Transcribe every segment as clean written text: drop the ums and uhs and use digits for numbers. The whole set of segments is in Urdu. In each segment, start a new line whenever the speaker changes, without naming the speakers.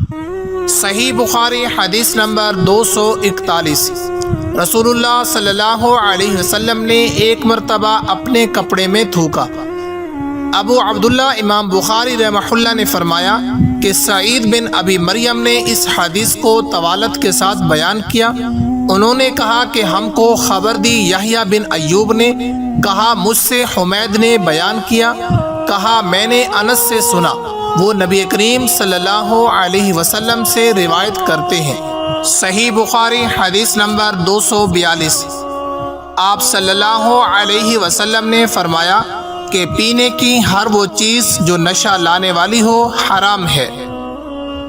صحیح بخاری حدیث نمبر 241۔ رسول اللہ صلی اللہ علیہ وسلم نے ایک مرتبہ اپنے کپڑے میں تھوکا۔ ابو عبداللہ امام بخاری رحمہ اللہ نے فرمایا کہ سعید بن ابی مریم نے اس حدیث کو طوالت کے ساتھ بیان کیا۔ انہوں نے کہا کہ ہم کو خبر دی یحییٰ بن ایوب نے، کہا مجھ سے حمید نے بیان کیا، کہا میں نے انس سے سنا، وہ نبی کریم صلی اللہ علیہ وسلم سے روایت کرتے ہیں۔ صحیح بخاری حدیث نمبر 242۔ آپ صلی اللہ علیہ وسلم نے فرمایا کہ پینے کی ہر وہ چیز جو نشہ لانے والی ہو حرام ہے۔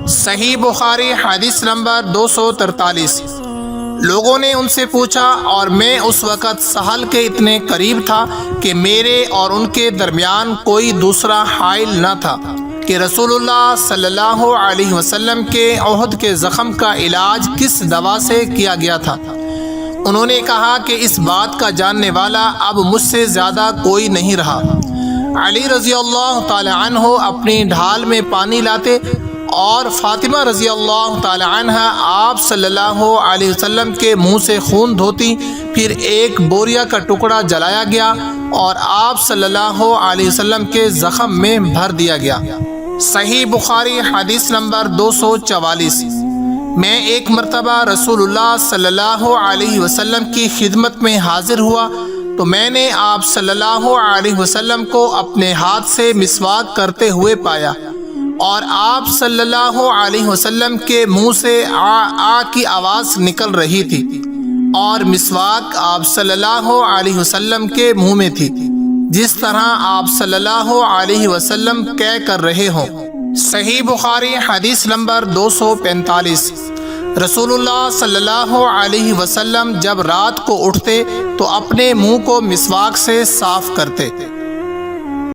صحیح بخاری حدیث نمبر 243۔ لوگوں نے ان سے پوچھا اور میں اس وقت سہل کے اتنے قریب تھا کہ میرے اور ان کے درمیان کوئی دوسرا حائل نہ تھا کہ رسول اللہ صلی اللہ علیہ وسلم کے عہد کے زخم کا علاج کس دوا سے کیا گیا تھا۔ انہوں نے کہا کہ اس بات کا جاننے والا اب مجھ سے زیادہ کوئی نہیں رہا۔ علی رضی اللہ تعالی عنہ اپنی ڈھال میں پانی لاتے اور فاطمہ رضی اللہ تعالی عنہ آپ صلی اللہ علیہ وسلم کے منہ سے خون دھوتی، پھر ایک بوریا کا ٹکڑا جلایا گیا اور آپ صلی اللہ علیہ وسلم کے زخم میں بھر دیا گیا۔ صحیح بخاری حدیث نمبر 244۔ میں ایک مرتبہ رسول اللہ صلی اللہ علیہ وسلم کی خدمت میں حاضر ہوا تو میں نے آپ صلی اللہ علیہ وسلم کو اپنے ہاتھ سے مسواک کرتے ہوئے پایا اور آپ صلی اللہ علیہ وسلم کے منہ سے آ کی آواز نکل رہی تھی اور مسواک آپ صلی اللہ علیہ وسلم کے منہ میں تھی، جس طرح آپ صلی اللہ علیہ وسلم کہہ کر رہے ہوں۔ صحیح بخاری حدیث نمبر 245۔ رسول اللہ صلی اللہ علیہ وسلم جب رات کو اٹھتے تو اپنے منہ کو مسواک سے صاف کرتے۔